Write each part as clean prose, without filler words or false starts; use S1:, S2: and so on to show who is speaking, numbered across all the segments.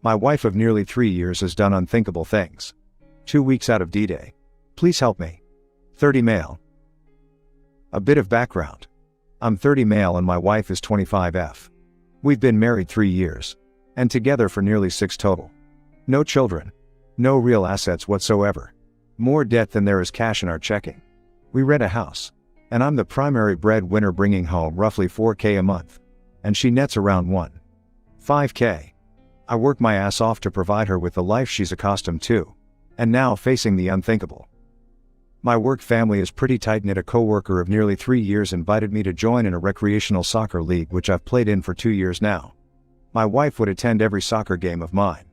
S1: My wife of nearly 3 years has done unthinkable things. 2 weeks out of D-Day. Please help me. 30 male. A bit of background. I'm 30 male and my wife is 25F. We've been married 3 years. And together for nearly 6 total. No children. No real assets whatsoever. More debt than there is cash in our checking. We rent a house. And I'm the primary breadwinner, bringing home roughly $4K a month. And she nets around $1.5K. I work my ass off to provide her with the life she's accustomed to. And now facing the unthinkable. My work family is pretty tight-knit. A co-worker of nearly 3 years invited me to join in a recreational soccer league which I've played in for 2 years now. My wife would attend every soccer game of mine,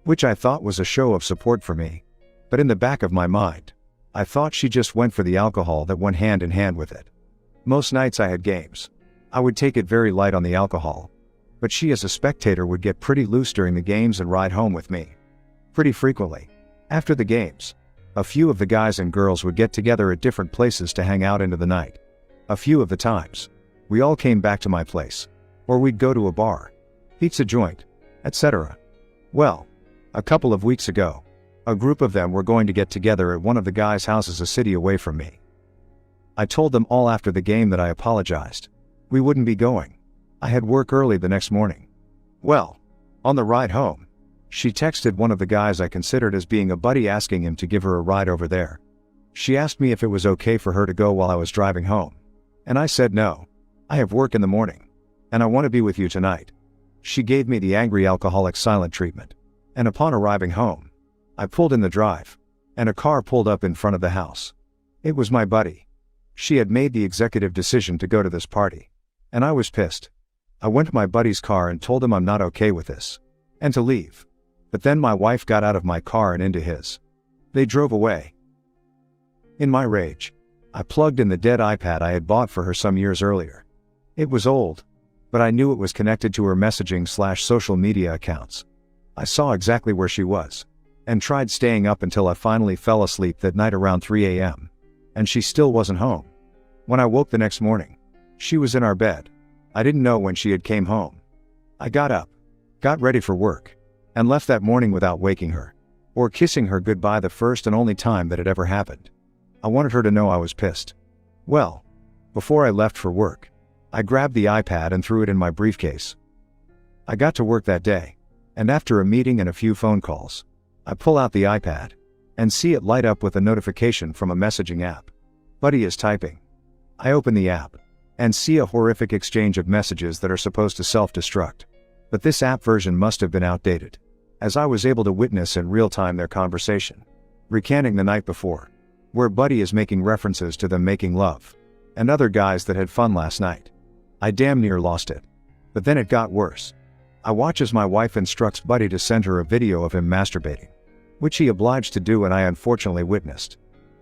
S1: which I thought was a show of support for me. But in the back of my mind, I thought she just went for the alcohol that went hand in hand with it. Most nights I had games. I would take it very light on the alcohol. But she as a spectator would get pretty loose during the games and ride home with me. Pretty frequently. After the games, a few of the guys and girls would get together at different places to hang out into the night. A few of the times, we all came back to my place. Or we'd go to a bar, pizza joint, etc. Well, a couple of weeks ago, a group of them were going to get together at one of the guys' houses a city away from me. I told them all after the game that I apologized. We wouldn't be going. I had work early the next morning. Well, on the ride home, she texted one of the guys I considered as being a buddy asking him to give her a ride over there. She asked me if it was okay for her to go while I was driving home. And I said no. I have work in the morning. And I want to be with you tonight. She gave me the angry alcoholic silent treatment. And upon arriving home, I pulled in the drive. And a car pulled up in front of the house. It was my buddy. She had made the executive decision to go to this party. And I was pissed. I went to my buddy's car and told him I'm not okay with this. And to leave. But then my wife got out of my car and into his. They drove away. In my rage, I plugged in the dead iPad I had bought for her some years earlier. It was old. But I knew it was connected to her messaging/social media accounts. I saw exactly where she was. And tried staying up until I finally fell asleep that night around 3 a.m. And she still wasn't home. When I woke the next morning, she was in our bed. I didn't know when she had came home. I got up, got ready for work, and left that morning without waking her, or kissing her goodbye, the first and only time that it ever happened. I wanted her to know I was pissed. Well, before I left for work, I grabbed the iPad and threw it in my briefcase. I got to work that day, and after a meeting and a few phone calls, I pull out the iPad, and see it light up with a notification from a messaging app. Buddy is typing. I open the app, and see a horrific exchange of messages that are supposed to self-destruct. But this app version must have been outdated, as I was able to witness in real time their conversation, recanting the night before, where Buddy is making references to them making love, and other guys that had fun last night. I damn near lost it. But then it got worse. I watch as my wife instructs Buddy to send her a video of him masturbating, which he obliged to do and I unfortunately witnessed.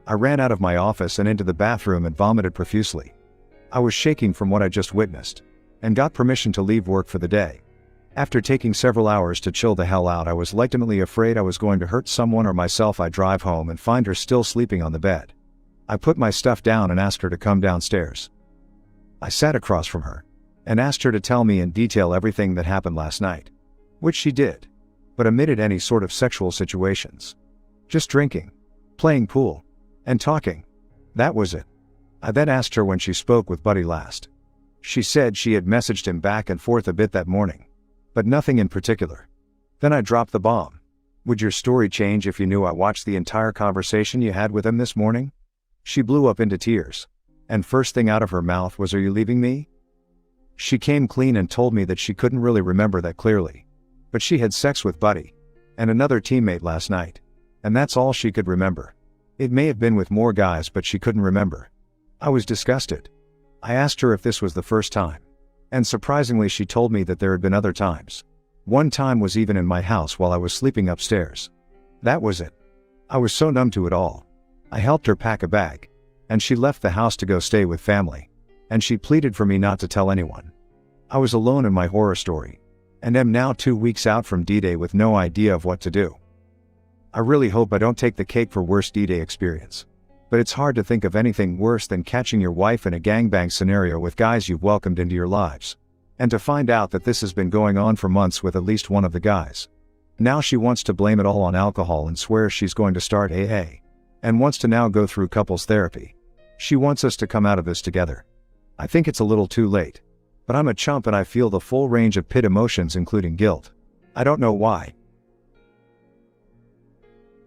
S1: I ran out of my office and into the bathroom and vomited profusely. I was shaking from what I just witnessed, and got permission to leave work for the day. After taking several hours to chill the hell out, I was legitimately afraid I was going to hurt someone or myself. I drive home and find her still sleeping on the bed. I put my stuff down and asked her to come downstairs. I sat across from her, and asked her to tell me in detail everything that happened last night. Which she did, but omitted any sort of sexual situations. Just drinking, playing pool, and talking. That was it. I then asked her when she spoke with Buddy last. She said she had messaged him back and forth a bit that morning, but nothing in particular. Then I dropped the bomb. Would your story change if you knew I watched the entire conversation you had with him this morning? She blew up into tears, and first thing out of her mouth was, "Are you leaving me?" She came clean and told me that she couldn't really remember that clearly, but she had sex with Buddy and another teammate last night, and that's all she could remember. It may have been with more guys, but she couldn't remember. I was disgusted. I asked her if this was the first time, and surprisingly she told me that there had been other times. One time was even in my house while I was sleeping upstairs. That was it. I was so numb to it all. I helped her pack a bag, and she left the house to go stay with family, and she pleaded for me not to tell anyone. I was alone in my horror story, and am now 2 weeks out from D-Day with no idea of what to do. I really hope I don't take the cake for worst D-Day experience. But it's hard to think of anything worse than catching your wife in a gangbang scenario with guys you've welcomed into your lives. And to find out that this has been going on for months with at least one of the guys. Now she wants to blame it all on alcohol and swears she's going to start AA. And wants to now go through couples therapy. She wants us to come out of this together. I think it's a little too late. But I'm a chump and I feel the full range of pit emotions including guilt. I don't know why.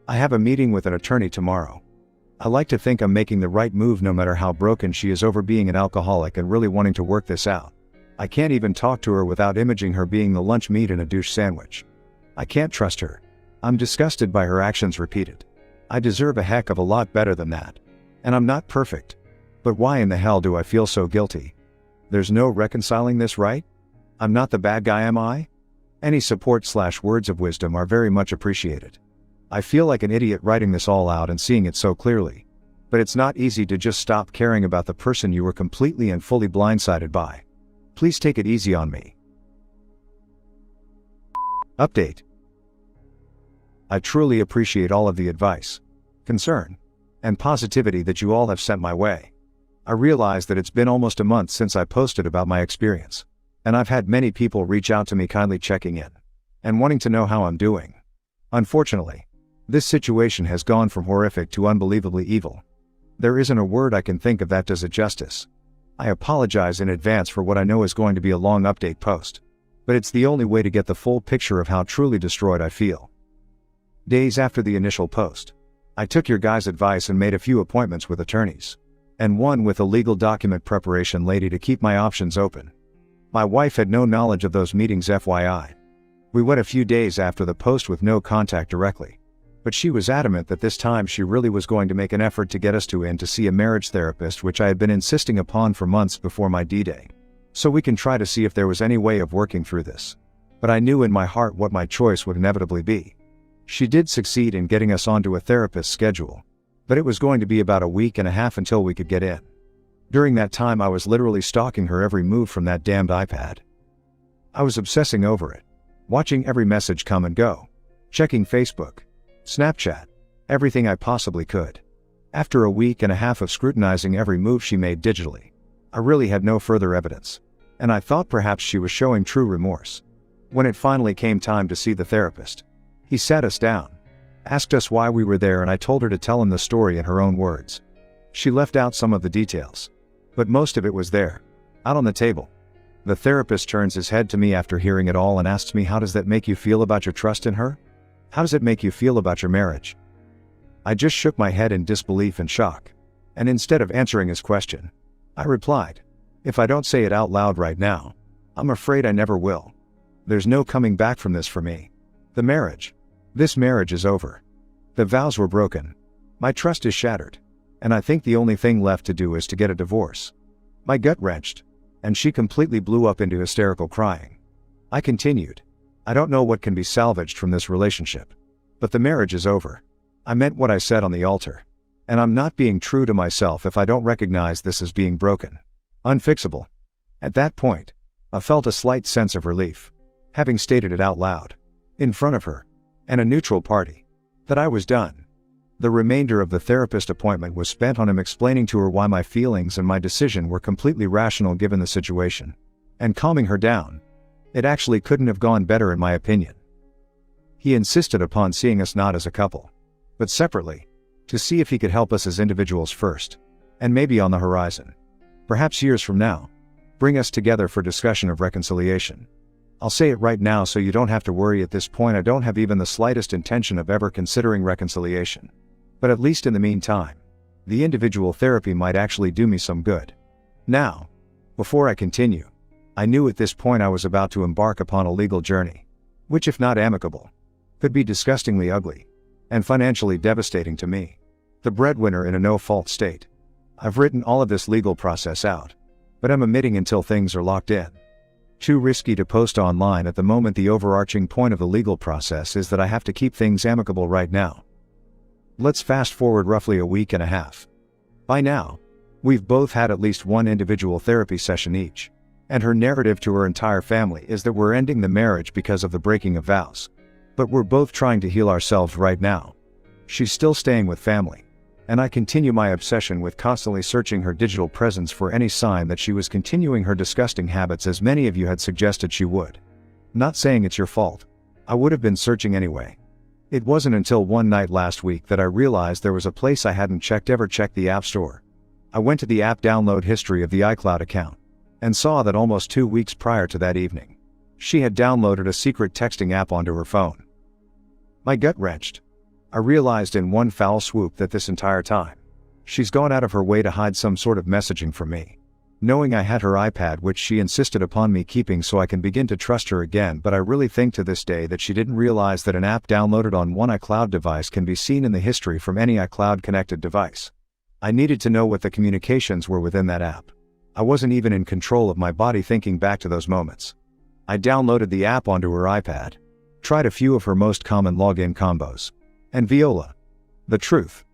S1: I have a meeting with an attorney tomorrow. I like to think I'm making the right move no matter how broken she is over being an alcoholic and really wanting to work this out. I can't even talk to her without imaging her being the lunch meat in a douche sandwich. I can't trust her. I'm disgusted by her actions repeated. I deserve a heck of a lot better than that. And I'm not perfect. But why in the hell do I feel so guilty? There's no reconciling this, right? I'm not the bad guy, am I? Any support/words of wisdom are very much appreciated. I feel like an idiot writing this all out and seeing it so clearly. But it's not easy to just stop caring about the person you were completely and fully blindsided by. Please take it easy on me. Update. I truly appreciate all of the advice, concern, and positivity that you all have sent my way. I realize that it's been almost a month since I posted about my experience, and I've had many people reach out to me kindly checking in and wanting to know how I'm doing. Unfortunately, this situation has gone from horrific to unbelievably evil. There isn't a word I can think of that does it justice. I apologize in advance for what I know is going to be a long update post, but it's the only way to get the full picture of how truly destroyed I feel. Days after the initial post, I took your guys' advice and made a few appointments with attorneys, and one with a legal document preparation lady to keep my options open. My wife had no knowledge of those meetings, FYI. We went a few days after the post with no contact directly, but she was adamant that this time she really was going to make an effort to get us in to see a marriage therapist, which I had been insisting upon for months before my D-Day, so we can try to see if there was any way of working through this. But I knew in my heart what my choice would inevitably be. She did succeed in getting us onto a therapist's schedule, but it was going to be about a week and a half until we could get in. During that time I was literally stalking her every move from that damned iPad. I was obsessing over it, watching every message come and go, checking Facebook, Snapchat, everything I possibly could. After a week and a half of scrutinizing every move she made digitally, I really had no further evidence, and I thought perhaps she was showing true remorse. When it finally came time to see the therapist, he sat us down, asked us why we were there, and I told her to tell him the story in her own words. She left out some of the details, but most of it was there, out on the table. The therapist turns his head to me after hearing it all and asks me, how does that make you feel about your trust in her? How does it make you feel about your marriage? I just shook my head in disbelief and shock, and instead of answering his question, I replied, if I don't say it out loud right now, I'm afraid I never will. There's no coming back from this for me. This marriage is over. The vows were broken. My trust is shattered, and I think the only thing left to do is to get a divorce. My gut wrenched, and she completely blew up into hysterical crying. I continued, I don't know what can be salvaged from this relationship, but the marriage is over. I meant what I said on the altar, and I'm not being true to myself if I don't recognize this as being broken, unfixable. At that point, I felt a slight sense of relief, having stated it out loud, in front of her, and a neutral party, that I was done. The remainder of the therapist appointment was spent on him explaining to her why my feelings and my decision were completely rational given the situation, and calming her down. It actually couldn't have gone better in my opinion. He insisted upon seeing us not as a couple, but separately, to see if he could help us as individuals first, and maybe on the horizon, perhaps years from now, bring us together for discussion of reconciliation. I'll say it right now so you don't have to worry. At this point I don't have even the slightest intention of ever considering reconciliation. But at least in the meantime, the individual therapy might actually do me some good. Now, before I continue, I knew at this point I was about to embark upon a legal journey, which if not amicable, could be disgustingly ugly, and financially devastating to me, the breadwinner in a no-fault state. I've written all of this legal process out, but I'm omitting until things are locked in. Too risky to post online at the moment. The overarching point of the legal process is that I have to keep things amicable right now. Let's fast forward roughly a week and a half. By now, we've both had at least one individual therapy session each, and her narrative to her entire family is that we're ending the marriage because of the breaking of vows. But we're both trying to heal ourselves right now. She's still staying with family, and I continue my obsession with constantly searching her digital presence for any sign that she was continuing her disgusting habits, as many of you had suggested she would. Not saying it's your fault. I would have been searching anyway. It wasn't until one night last week that I realized there was a place I hadn't ever checked the App Store. I went to the app download history of the iCloud account, and saw that almost 2 weeks prior to that evening, she had downloaded a secret texting app onto her phone. My gut wrenched. I realized in one foul swoop that this entire time, she's gone out of her way to hide some sort of messaging from me. Knowing I had her iPad, which she insisted upon me keeping so I can begin to trust her again, but I really think to this day that she didn't realize that an app downloaded on one iCloud device can be seen in the history from any iCloud connected device. I needed to know what the communications were within that app. I wasn't even in control of my body thinking back to those moments. I downloaded the app onto her iPad, tried a few of her most common login combos, and voila, the truth.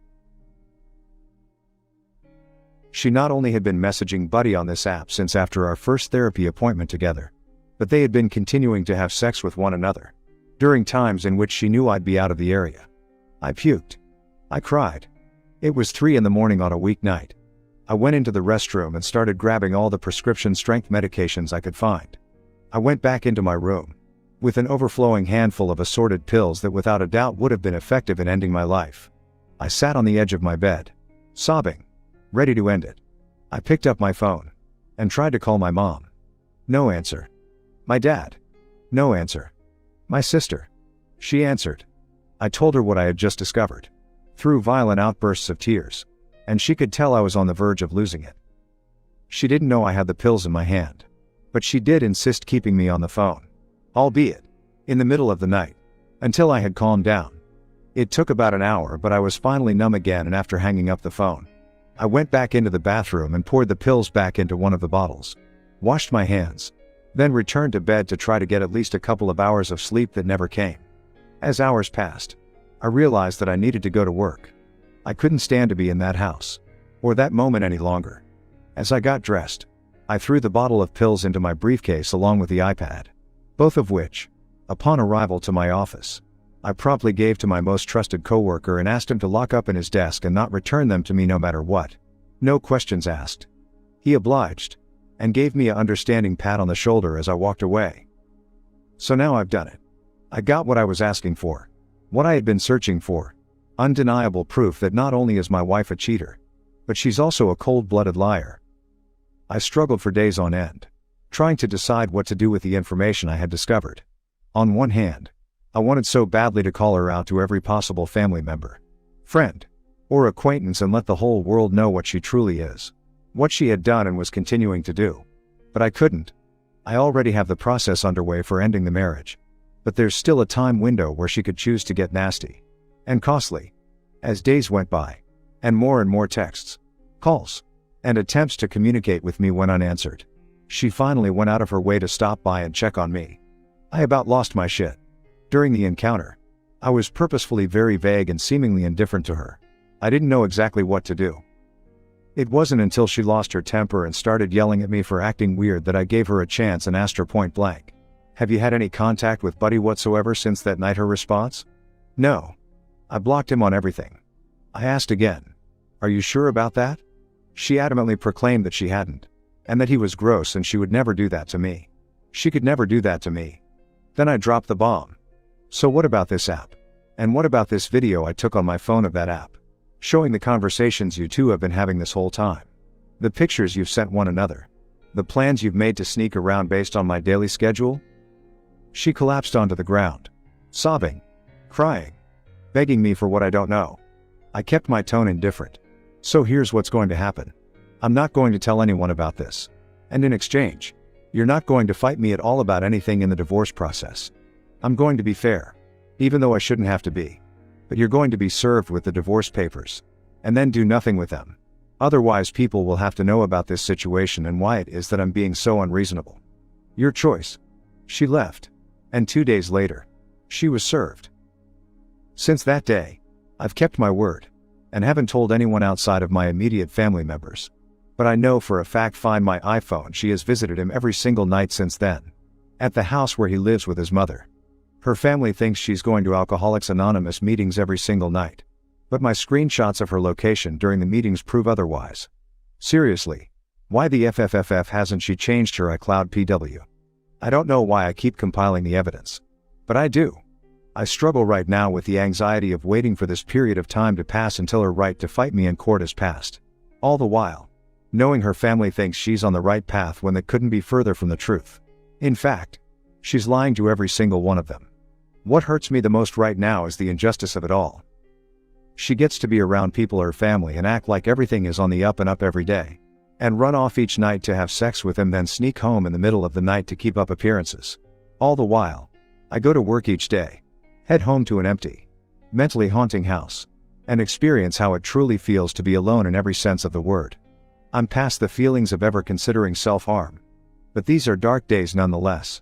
S1: She not only had been messaging Buddy on this app since after our first therapy appointment together, but they had been continuing to have sex with one another, during times in which she knew I'd be out of the area. I puked. I cried. It was 3 a.m. on a weeknight. I went into the restroom and started grabbing all the prescription strength medications I could find. I went back into my room, with an overflowing handful of assorted pills that without a doubt would have been effective in ending my life. I sat on the edge of my bed, sobbing, ready to end it. I picked up my phone, and tried to call my mom. No answer. My dad. No answer. My sister. She answered. I told her what I had just discovered, through violent outbursts of tears, and she could tell I was on the verge of losing it. She didn't know I had the pills in my hand, but she did insist keeping me on the phone, albeit in the middle of the night, until I had calmed down. It took about an hour, but I was finally numb again, and after hanging up the phone, I went back into the bathroom and poured the pills back into one of the bottles, washed my hands, then returned to bed to try to get at least a couple of hours of sleep that never came. As hours passed, I realized that I needed to go to work. I couldn't stand to be in that house, or that moment any longer. As I got dressed, I threw the bottle of pills into my briefcase along with the iPad, both of which, upon arrival to my office, I promptly gave to my most trusted coworker and asked him to lock up in his desk and not return them to me no matter what. No questions asked. He obliged, and gave me an understanding pat on the shoulder as I walked away. So now I've done it. I got what I was asking for, what I had been searching for, undeniable proof that not only is my wife a cheater, but she's also a cold-blooded liar. I struggled for days on end, trying to decide what to do with the information I had discovered. On one hand, I wanted so badly to call her out to every possible family member, friend, or acquaintance and let the whole world know what she truly is, what she had done and was continuing to do. But I couldn't. I already have the process underway for ending the marriage, but there's still a time window where she could choose to get nasty and costly. As days went by, and more texts, calls, and attempts to communicate with me went unanswered, she finally went out of her way to stop by and check on me. I about lost my shit. During the encounter, I was purposefully very vague and seemingly indifferent to her. I didn't know exactly what to do. It wasn't until she lost her temper and started yelling at me for acting weird that I gave her a chance and asked her point blank, "Have you had any contact with Buddy whatsoever since that night?" Her response? "No. I blocked him on everything." I asked again, "Are you sure about that?" She adamantly proclaimed that she hadn't, and that he was gross and she would never do that to me. She could never do that to me. Then I dropped the bomb. "So what about this app? And what about this video I took on my phone of that app, showing the conversations you two have been having this whole time? The pictures you've sent one another? The plans you've made to sneak around based on my daily schedule?" She collapsed onto the ground, sobbing, crying, begging me for what I don't know. I kept my tone indifferent. "So here's what's going to happen. I'm not going to tell anyone about this. And in exchange, you're not going to fight me at all about anything in the divorce process. I'm going to be fair, even though I shouldn't have to be. But you're going to be served with the divorce papers, and then do nothing with them. Otherwise people will have to know about this situation and why it is that I'm being so unreasonable. Your choice." She left, and 2 days later, she was served. Since that day, I've kept my word, and haven't told anyone outside of my immediate family members. But I know for a fact, find my iPhone, she has visited him every single night since then, at the house where he lives with his mother. Her family thinks she's going to Alcoholics Anonymous meetings every single night, but my screenshots of her location during the meetings prove otherwise. Seriously, why the FFFF hasn't she changed her iCloud PW? I don't know why I keep compiling the evidence, but I do. I struggle right now with the anxiety of waiting for this period of time to pass until her right to fight me in court has passed. All the while, knowing her family thinks she's on the right path when that couldn't be further from the truth. In fact, she's lying to every single one of them. What hurts me the most right now is the injustice of it all. She gets to be around people her family and act like everything is on the up and up every day, and run off each night to have sex with him, then sneak home in the middle of the night to keep up appearances. All the while, I go to work each day, head home to an empty, mentally haunting house, and experience how it truly feels to be alone in every sense of the word. I'm past the feelings of ever considering self-harm. But these are dark days nonetheless.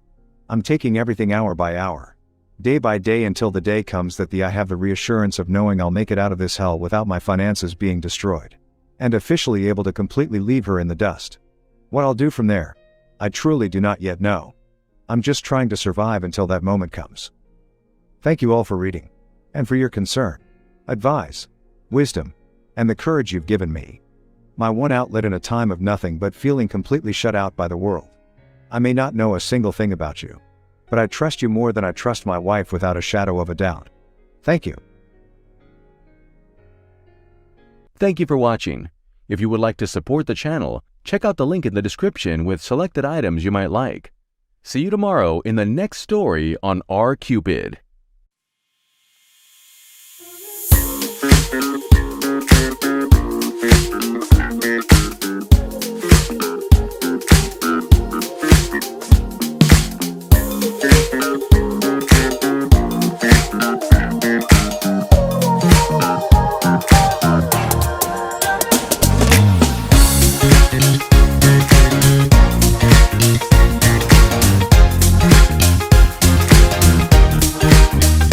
S1: I'm taking everything hour by hour, day by day, until the day comes that I have the reassurance of knowing I'll make it out of this hell without my finances being destroyed, and officially able to completely leave her in the dust. What I'll do from there, I truly do not yet know. I'm just trying to survive until that moment comes. Thank you all for reading, and for your concern, advice, wisdom, and the courage you've given me. My one outlet in a time of nothing but feeling completely shut out by the world. I may not know a single thing about you, but I trust you more than I trust my wife without a shadow of a doubt. Thank you.
S2: Thank you for watching. If you would like to support the channel, check out the link in the description with selected items you might like. See you tomorrow in the next story on OurCupid.